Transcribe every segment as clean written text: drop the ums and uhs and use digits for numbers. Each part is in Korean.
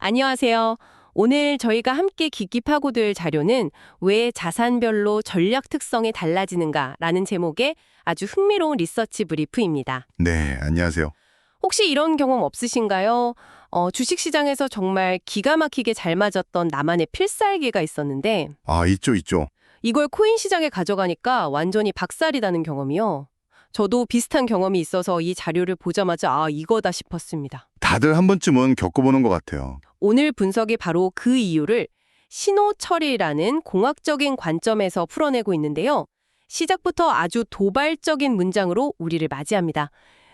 안녕하세요. 오늘 저희가 함께 깊이 파고들 자료는 왜 자산별로 전략 특성이 달라지는가라는 제목의 아주 흥미로운 리서치 브리프입니다. 네, 안녕하세요. 혹시 이런 경험 없으신가요? 주식시장에서 정말 기가 막히게 잘 맞았던 나만의 필살기가 있었는데 있죠. 이걸 코인 시장에 가져가니까 완전히 박살이다는 경험이요. 저도 비슷한 경험이 있어서 이 자료를 보자마자 이거다 싶었습니다. 다들 한 번쯤은 겪어보는 것 같아요. 오늘 분석이 바로 그 이유를 신호 처리라는 공학적인 관점에서 풀어내고 있는데요. 시작부터 아주 도발적인 문장으로 우리를 맞이합니다.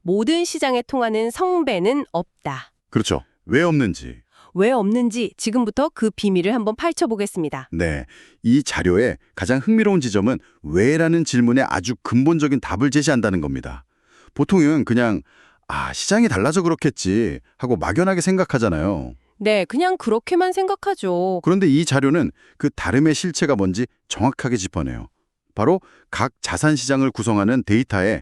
모든 시장에 통하는 성배는 없다. 그렇죠. 왜 없는지. 왜 없는지 지금부터 그 비밀을 한번 파헤쳐보겠습니다. 네, 이 자료의 가장 흥미로운 지점은 왜라는 질문에 아주 근본적인 답을 제시한다는 겁니다. 보통은 그냥 시장이 달라서 그렇겠지 하고 막연하게 생각하잖아요. 네, 그냥 그렇게만 생각하죠. 그런데 이 자료는 그 다름의 실체가 뭔지 정확하게 짚어내요. 바로 각 자산 시장을 구성하는 데이터의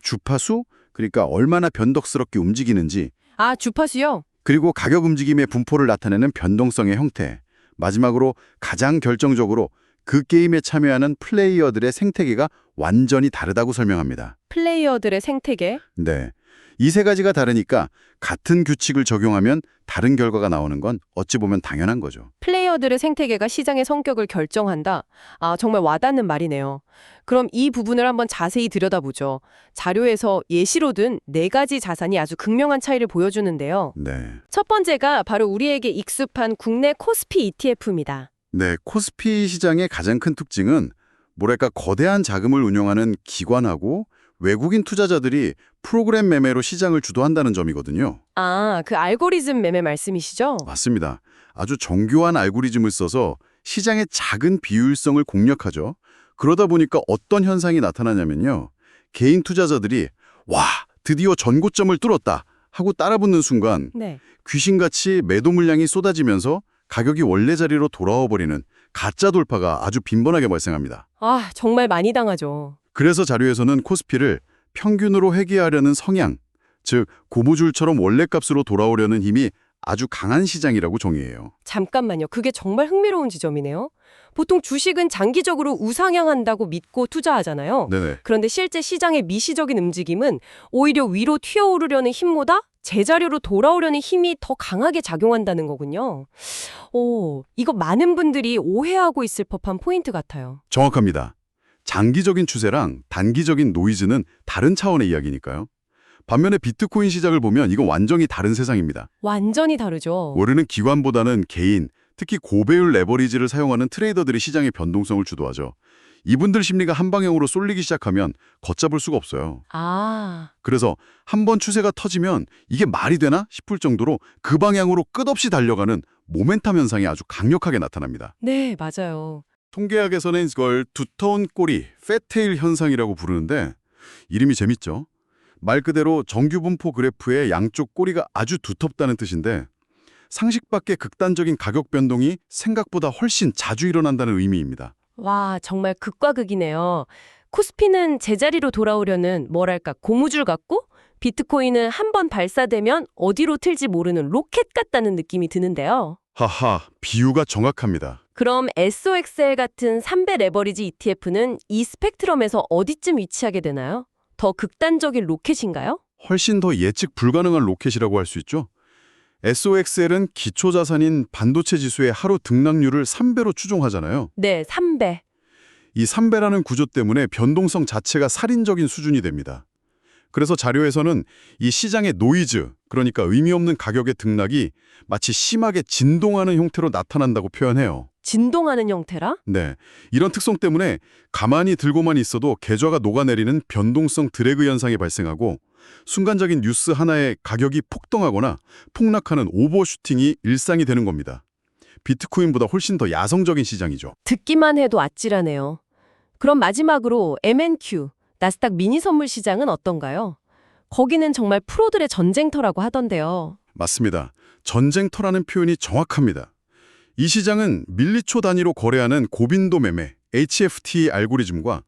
주파수, 그러니까 얼마나 변덕스럽게 움직이는지, 주파수요? 그리고 가격 움직임의 분포를 나타내는 변동성의 형태, 마지막으로 가장 결정적으로 그 게임에 참여하는 플레이어들의 생태계가 완전히 다르다고 설명합니다. 플레이어들의 생태계? 네, 이 세 가지가 다르니까 같은 규칙을 적용하면 다른 결과가 나오는 건 어찌 보면 당연한 거죠. 플레이어들의 생태계가 시장의 성격을 결정한다. 정말 와닿는 말이네요. 그럼 이 부분을 한번 자세히 들여다보죠. 자료에서 예시로 든 네 가지 자산이 아주 극명한 차이를 보여주는데요. 네. 첫 번째가 바로 우리에게 익숙한 국내 코스피 ETF입니다. 네, 코스피 시장의 가장 큰 특징은 뭐랄까 거대한 자금을 운용하는 기관하고 외국인 투자자들이 프로그램 매매로 시장을 주도한다는 점이거든요. 그 알고리즘 매매 말씀이시죠? 맞습니다. 아주 정교한 알고리즘을 써서 시장의 작은 비효율성을 공략하죠. 그러다 보니까 어떤 현상이 나타나냐면요. 개인 투자자들이 드디어 전고점을 뚫었다 하고 따라붙는 순간 네. 귀신같이 매도 물량이 쏟아지면서 가격이 원래 자리로 돌아와 버리는 가짜 돌파가 아주 빈번하게 발생합니다. 정말 많이 당하죠. 그래서 자료에서는 코스피를 평균으로 회귀하려는 성향, 즉 고무줄처럼 원래 값으로 돌아오려는 힘이 아주 강한 시장이라고 정의해요. 잠깐만요. 그게 정말 흥미로운 지점이네요. 보통 주식은 장기적으로 우상향한다고 믿고 투자하잖아요. 네네. 그런데 실제 시장의 미시적인 움직임은 오히려 위로 튀어오르려는 힘보다 제자리로 돌아오려는 힘이 더 강하게 작용한다는 거군요. 이거 많은 분들이 오해하고 있을 법한 포인트 같아요. 정확합니다. 장기적인 추세랑 단기적인 노이즈는 다른 차원의 이야기니까요. 반면에 비트코인 시장을 보면 이건 완전히 다른 세상입니다. 완전히 다르죠. 올해는 기관보다는 개인, 특히 고배율 레버리지를 사용하는 트레이더들이 시장의 변동성을 주도하죠. 이분들 심리가 한 방향으로 쏠리기 시작하면 걷잡을 수가 없어요. 그래서 한번 추세가 터지면 이게 말이 되나 싶을 정도로 그 방향으로 끝없이 달려가는 모멘텀 현상이 아주 강력하게 나타납니다. 네, 맞아요. 통계학에서는 이걸 두터운 꼬리, 패테일 현상이라고 부르는데 이름이 재밌죠? 말 그대로 정규 분포 그래프의 양쪽 꼬리가 아주 두텁다는 뜻인데 상식 밖의 극단적인 가격 변동이 생각보다 훨씬 자주 일어난다는 의미입니다. 와, 정말 극과 극이네요. 코스피는 제자리로 돌아오려는 뭐랄까 고무줄 같고 비트코인은 한 번 발사되면 어디로 튈지 모르는 로켓 같다는 느낌이 드는데요. 하하, 비유가 정확합니다. 그럼 SOXL 같은 3배 레버리지 ETF는 이 스펙트럼에서 어디쯤 위치하게 되나요? 더 극단적인 로켓인가요? 훨씬 더 예측 불가능한 로켓이라고 할 수 있죠. SOXL은 기초자산인 반도체 지수의 하루 등락률을 3배로 추종하잖아요. 네, 3배. 이 3배라는 구조 때문에 변동성 자체가 살인적인 수준이 됩니다. 그래서 자료에서는 이 시장의 노이즈, 그러니까 의미 없는 가격의 등락이 마치 심하게 진동하는 형태로 나타난다고 표현해요. 진동하는 형태라? 네, 이런 특성 때문에 가만히 들고만 있어도 계좌가 녹아내리는 변동성 드래그 현상이 발생하고 순간적인 뉴스 하나에 가격이 폭등하거나 폭락하는 오버슈팅이 일상이 되는 겁니다. 비트코인보다 훨씬 더 야성적인 시장이죠. 듣기만 해도 아찔하네요. 그럼 마지막으로 MNQ, 나스닥 미니 선물 시장은 어떤가요? 거기는 정말 프로들의 전쟁터라고 하던데요. 맞습니다. 전쟁터라는 표현이 정확합니다. 이 시장은 밀리초 단위로 거래하는 고빈도 매매, HFT 알고리즘과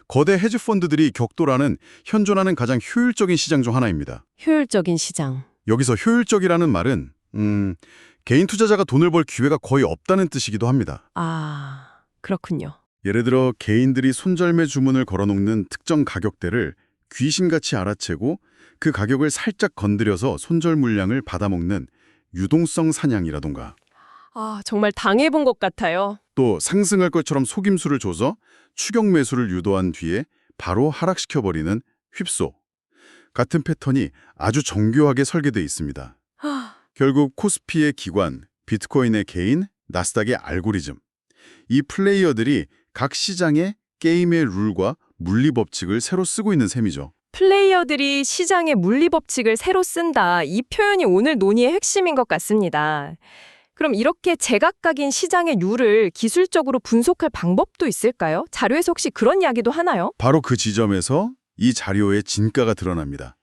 거대 헤지펀드들이 격돌하는 현존하는 가장 효율적인 시장 중 하나입니다. 효율적인 시장. 여기서 효율적이라는 말은 개인 투자자가 돈을 벌 기회가 거의 없다는 뜻이기도 합니다. 아, 그렇군요. 예를 들어 개인들이 손절매 주문을 걸어놓는 특정 가격대를 귀신같이 알아채고 그 가격을 살짝 건드려서 손절 물량을 받아먹는 유동성 사냥이라던가, 아, 정말 당해본 것 같아요. 또 상승할 것처럼 속임수를 줘서 추격 매수를 유도한 뒤에 바로 하락시켜버리는 휩소 같은 패턴이 아주 정교하게 설계되어 있습니다. 하, 결국 코스피의 기관, 비트코인의 개인, 나스닥의 알고리즘, 이 플레이어들이 각 시장의 게임의 룰과 물리법칙을 새로 쓰고 있는 셈이죠. 플레이어들이 시장의 물리법칙을 새로 쓴다. 이 표현이 오늘 논의의 핵심인 것 같습니다. 그럼 이렇게 제각각인 시장의 룰을 기술적으로 분석할 방법도 있을까요? 자료에서 혹시 그런 이야기도 하나요? 바로 그 지점에서 이 자료의 진가가 드러납니다.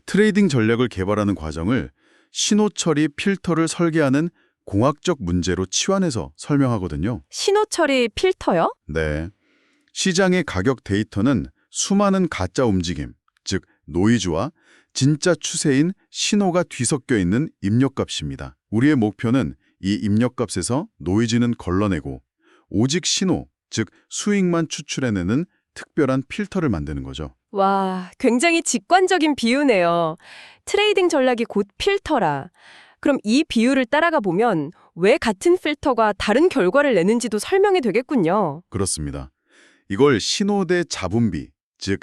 트레이딩 전략을 개발하는 과정을 신호 처리 필터를 설계하는 공학적 문제로 치환해서 설명하거든요. 신호 처리 필터요? 네. 시장의 가격 데이터는 수많은 가짜 움직임, 즉 노이즈와 진짜 추세인 신호가 뒤섞여 있는 입력값입니다. 우리의 목표는 이 입력값에서 노이즈는 걸러내고 오직 신호, 즉 수익만 추출해내는 특별한 필터를 만드는 거죠. 와, 굉장히 직관적인 비유네요. 트레이딩 전략이 곧 필터라. 그럼 이 비유를 따라가 보면 왜 같은 필터가 다른 결과를 내는지도 설명이 되겠군요. 그렇습니다. 이걸 신호 대 잡음비, 즉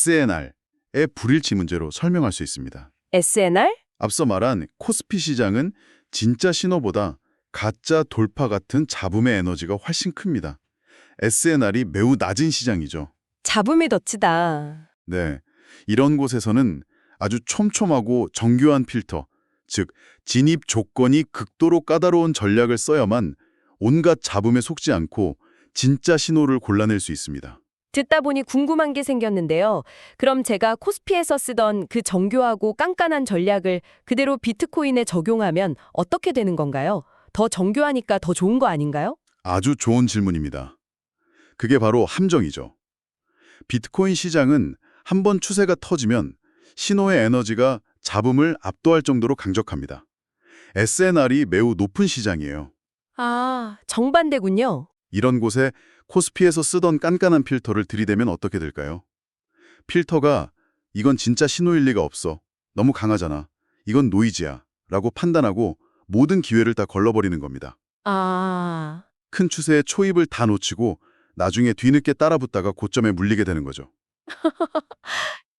SNR의 불일치 문제로 설명할 수 있습니다. SNR? 앞서 말한 코스피 시장은 진짜 신호보다 가짜 돌파 같은 잡음의 에너지가 훨씬 큽니다. SNR이 매우 낮은 시장이죠. 잡음이 덫이다. 네, 이런 곳에서는 아주 촘촘하고 정교한 필터, 즉 진입 조건이 극도로 까다로운 전략을 써야만 온갖 잡음에 속지 않고 진짜 신호를 골라낼 수 있습니다. 듣다 보니 궁금한 게 생겼는데요. 그럼 제가 코스피에서 쓰던 그 정교하고 깐깐한 전략을 그대로 비트코인에 적용하면 어떻게 되는 건가요? 더 정교하니까 더 좋은 거 아닌가요? 아주 좋은 질문입니다. 그게 바로 함정이죠. 비트코인 시장은 한번 추세가 터지면 신호의 에너지가 잡음을 압도할 정도로 강력합니다. SNR이 매우 높은 시장이에요. 아, 정반대군요. 이런 곳에 코스피에서 쓰던 깐깐한 필터를 들이대면 어떻게 될까요? 필터가 이건 진짜 신호일 리가 없어. 너무 강하잖아. 이건 노이즈야. 라고 판단하고 모든 기회를 다 걸러버리는 겁니다. 아, 큰 추세에 초입을 다 놓치고 나중에 뒤늦게 따라붙다가 고점에 물리게 되는 거죠.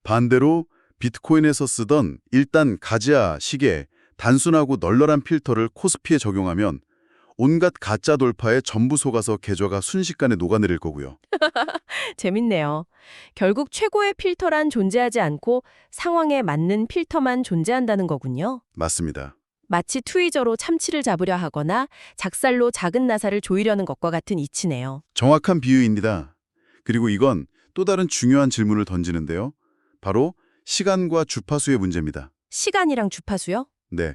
반대로 비트코인에서 쓰던 일단 가지아 시계 단순하고 널널한 필터를 코스피에 적용하면 온갖 가짜 돌파에 전부 속아서 계좌가 순식간에 녹아내릴 거고요. 재밌네요. 결국 최고의 필터란 존재하지 않고 상황에 맞는 필터만 존재한다는 거군요. 맞습니다. 마치 트위저로 참치를 잡으려 하거나 작살로 작은 나사를 조이려는 것과 같은 이치네요. 정확한 비유입니다. 그리고 이건 또 다른 중요한 질문을 던지는데요. 바로 시간과 주파수의 문제입니다. 시간이랑 주파수요? 네,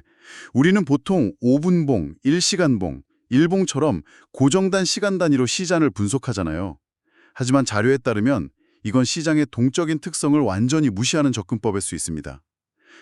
우리는 보통 5분봉, 1시간봉, 1봉처럼 고정된 시간 단위로 시장을 분석하잖아요. 하지만 자료에 따르면 이건 시장의 동적인 특성을 완전히 무시하는 접근법일 수 있습니다.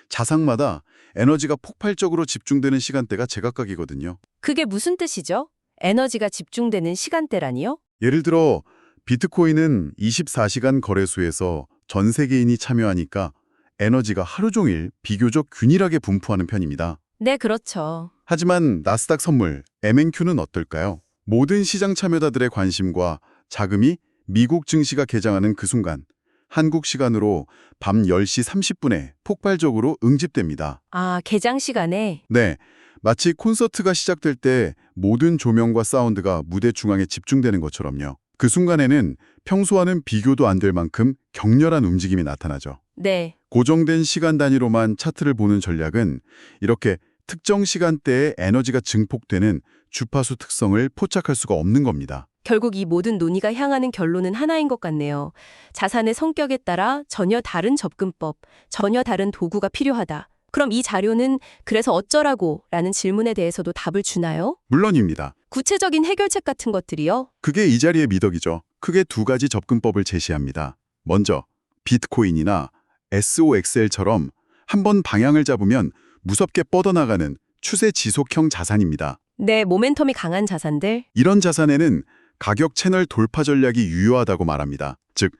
자상마다 에너지가 폭발적으로 집중되는 시간대가 제각각이거든요. 그게 무슨 뜻이죠? 에너지가 집중되는 시간대라니요? 예를 들어 비트코인은 24시간 거래소에서 전 세계인이 참여하니까 에너지가 하루 종일 비교적 균일하게 분포하는 편입니다. 네, 그렇죠. 하지만 나스닥 선물, MNQ는 어떨까요? 모든 시장 참여자들의 관심과 자금이 미국 증시가 개장하는 그 순간 한국 시간으로 밤 10시 30분에 폭발적으로 응집됩니다. 아, 개장 시간에? 네, 마치 콘서트가 시작될 때 모든 조명과 사운드가 무대 중앙에 집중되는 것처럼요. 그 순간에는 평소와는 비교도 안 될 만큼 격렬한 움직임이 나타나죠. 네. 고정된 시간 단위로만 차트를 보는 전략은 이렇게 특정 시간대에 에너지가 증폭되는 주파수 특성을 포착할 수가 없는 겁니다. 결국 이 모든 논의가 향하는 결론은 하나인 것 같네요. 자산의 성격에 따라 전혀 다른 접근법, 전혀 다른 도구가 필요하다. 그럼 이 자료는 그래서 어쩌라고 라는 질문에 대해서도 답을 주나요? 물론입니다. 구체적인 해결책 같은 것들이요? 그게 이 자리의 미덕이죠. 크게 두 가지 접근법을 제시합니다. 먼저 비트코인이나 SOXL처럼 한번 방향을 잡으면 무섭게 뻗어나가는 추세 지속형 자산입니다. 네, 모멘텀이 강한 자산들. 이런 자산에는 가격 채널 돌파 전략이 유효하다고 말합니다. 즉,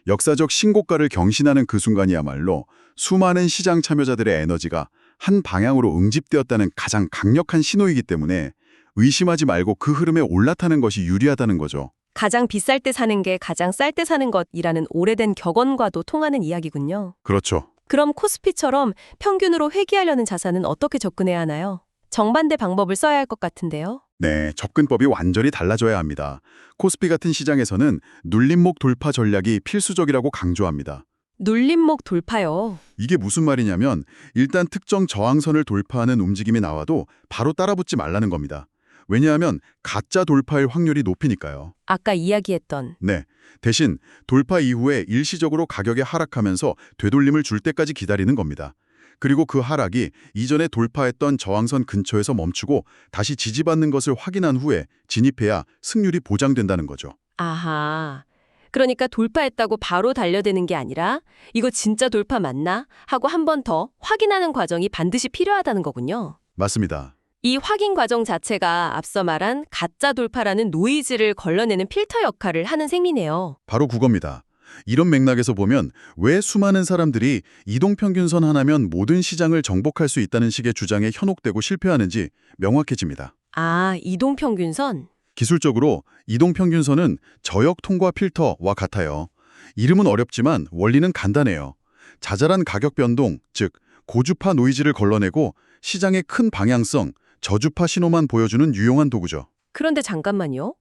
역사적 신고가를 경신하는 그 순간이야말로 수많은 시장 참여자들의 에너지가 한 방향으로 응집되었다는 가장 강력한 신호이기 때문에 의심하지 말고 그 흐름에 올라타는 것이 유리하다는 거죠. 가장 비쌀 때 사는 게 가장 쌀 때 사는 것이라는 오래된 격언과도 통하는 이야기군요. 그렇죠. 그럼 코스피처럼 평균으로 회귀하려는 자산은 어떻게 접근해야 하나요? 정반대 방법을 써야 할 것 같은데요. 네, 접근법이 완전히 달라져야 합니다. 코스피 같은 시장에서는 눌림목 돌파 전략이 필수적이라고 강조합니다. 눌림목 돌파요. 이게 무슨 말이냐면 일단 특정 저항선을 돌파하는 움직임이 나와도 바로 따라붙지 말라는 겁니다. 왜냐하면 가짜 돌파일 확률이 높으니까요. 아까 이야기했던. 네, 대신 돌파 이후에 일시적으로 가격이 하락하면서 되돌림을 줄 때까지 기다리는 겁니다. 그리고 그 하락이 이전에 돌파했던 저항선 근처에서 멈추고 다시 지지받는 것을 확인한 후에 진입해야 승률이 보장된다는 거죠. 아하. 그러니까 돌파했다고 바로 달려드는 게 아니라 이거 진짜 돌파 맞나? 하고 한 번 더 확인하는 과정이 반드시 필요하다는 거군요. 맞습니다. 이 확인 과정 자체가 앞서 말한 가짜 돌파라는 노이즈를 걸러내는 필터 역할을 하는 셈이네요. 바로 그겁니다. 이런 맥락에서 보면 왜 수많은 사람들이 이동평균선 하나면 모든 시장을 정복할 수 있다는 식의 주장에 현혹되고 실패하는지 명확해집니다. 아, 이동평균선? 기술적으로 이동평균선은 저역 통과 필터와 같아요. 이름은 어렵지만 원리는 간단해요. 자잘한 가격 변동, 즉 고주파 노이즈를 걸러내고 시장의 큰 방향성, 저주파 신호만 보여주는 유용한 도구죠. 그런데 잠깐만요.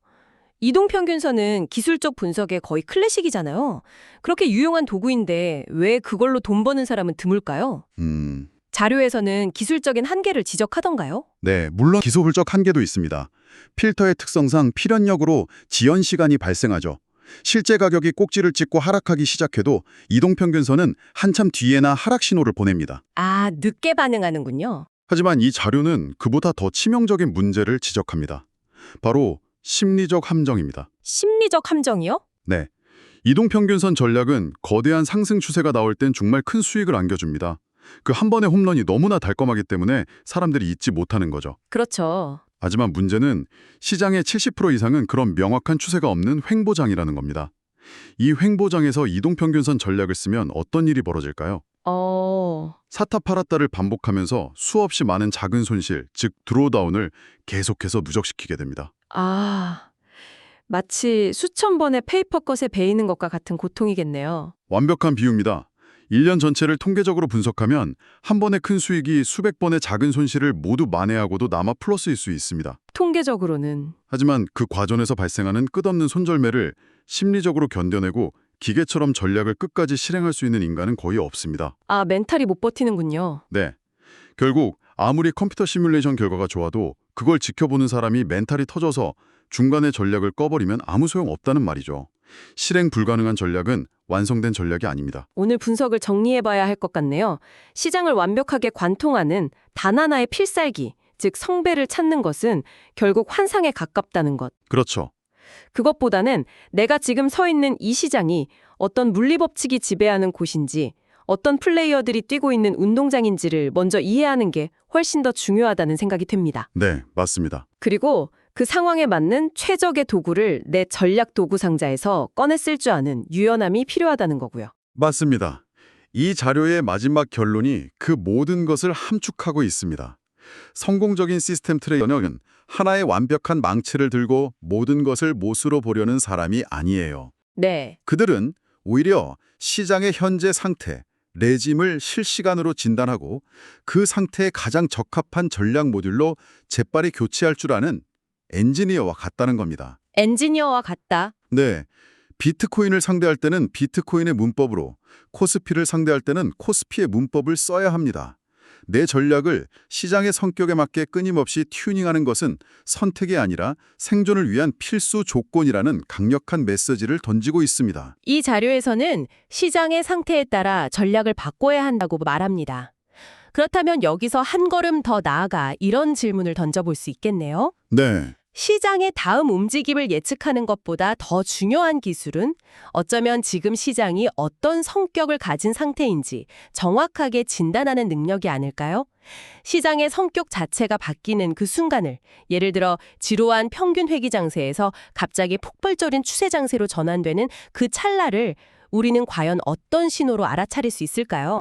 이동평균선은 기술적 분석에 거의 클래식이잖아요. 그렇게 유용한 도구인데 왜 그걸로 돈 버는 사람은 드물까요? 자료에서는 기술적인 한계를 지적하던가요? 네, 물론 기술적 한계도 있습니다. 필터의 특성상 필연력으로 지연 시간이 발생하죠. 실제 가격이 꼭지를 찍고 하락하기 시작해도 이동평균선은 한참 뒤에나 하락 신호를 보냅니다. 아, 늦게 반응하는군요. 하지만 이 자료는 그보다 더 치명적인 문제를 지적합니다. 바로 심리적 함정입니다. 심리적 함정이요? 네, 이동평균선 전략은 거대한 상승 추세가 나올 땐 정말 큰 수익을 안겨줍니다. 그 한 번의 홈런이 너무나 달콤하기 때문에 사람들이 잊지 못하는 거죠. 그렇죠. 하지만 문제는 시장의 70% 이상은 그런 명확한 추세가 없는 횡보장이라는 겁니다. 이 횡보장에서 이동평균선 전략을 쓰면 어떤 일이 벌어질까요? 사타 팔았다를 반복하면서 수없이 많은 작은 손실, 즉 드로우다운을 계속해서 누적시키게 됩니다. 아, 마치 수천 번의 페이퍼 컷에 베이는 것과 같은 고통이겠네요. 완벽한 비유입니다. 1년 전체를 통계적으로 분석하면 한 번의 큰 수익이 수백 번의 작은 손실을 모두 만회하고도 남아 플러스일 수 있습니다. 통계적으로는. 하지만 그 과정에서 발생하는 끝없는 손절매를 심리적으로 견뎌내고 기계처럼 전략을 끝까지 실행할 수 있는 인간은 거의 없습니다. 아, 멘탈이 못 버티는군요. 네. 결국 아무리 컴퓨터 시뮬레이션 결과가 좋아도 그걸 지켜보는 사람이 멘탈이 터져서 중간에 전략을 꺼버리면 아무 소용 없다는 말이죠. 실행 불가능한 전략은 완성된 전략이 아닙니다. 오늘 분석을 정리해봐야 할 것 같네요. 시장을 완벽하게 관통하는 단 하나의 필살기, 즉 성배를 찾는 것은 결국 환상에 가깝다는 것. 그렇죠. 그것보다는 내가 지금 서 있는 이 시장이 어떤 물리법칙이 지배하는 곳인지, 어떤 플레이어들이 뛰고 있는 운동장인지를 먼저 이해하는 게 훨씬 더 중요하다는 생각이 듭니다. 네, 맞습니다. 그리고 그 상황에 맞는 최적의 도구를 내 전략 도구 상자에서 꺼내 쓸 줄 아는 유연함이 필요하다는 거고요. 맞습니다. 이 자료의 마지막 결론이 그 모든 것을 함축하고 있습니다. 성공적인 시스템 트레이더는 하나의 완벽한 망치를 들고 모든 것을 못으로 보려는 사람이 아니에요. 네. 그들은 오히려 시장의 현재 상태, 레짐을 실시간으로 진단하고 그 상태에 가장 적합한 전략 모듈로 재빨리 교체할 줄 아는 엔지니어와 같다는 겁니다. 엔지니어와 같다. 네, 비트코인을 상대할 때는 비트코인의 문법으로, 코스피를 상대할 때는 코스피의 문법을 써야 합니다. 내 전략을 시장의 성격에 맞게 끊임없이 튜닝하는 것은 선택이 아니라 생존을 위한 필수 조건이라는 강력한 메시지를 던지고 있습니다. 이 자료에서는 시장의 상태에 따라 전략을 바꿔야 한다고 말합니다. 그렇다면 여기서 한 걸음 더 나아가 이런 질문을 던져볼 수 있겠네요. 네, 시장의 다음 움직임을 예측하는 것보다 더 중요한 기술은 어쩌면 지금 시장이 어떤 성격을 가진 상태인지 정확하게 진단하는 능력이 아닐까요? 시장의 성격 자체가 바뀌는 그 순간을, 예를 들어 지루한 평균 회귀 장세에서 갑자기 폭발적인 추세 장세로 전환되는 그 찰나를 우리는 과연 어떤 신호로 알아차릴 수 있을까요?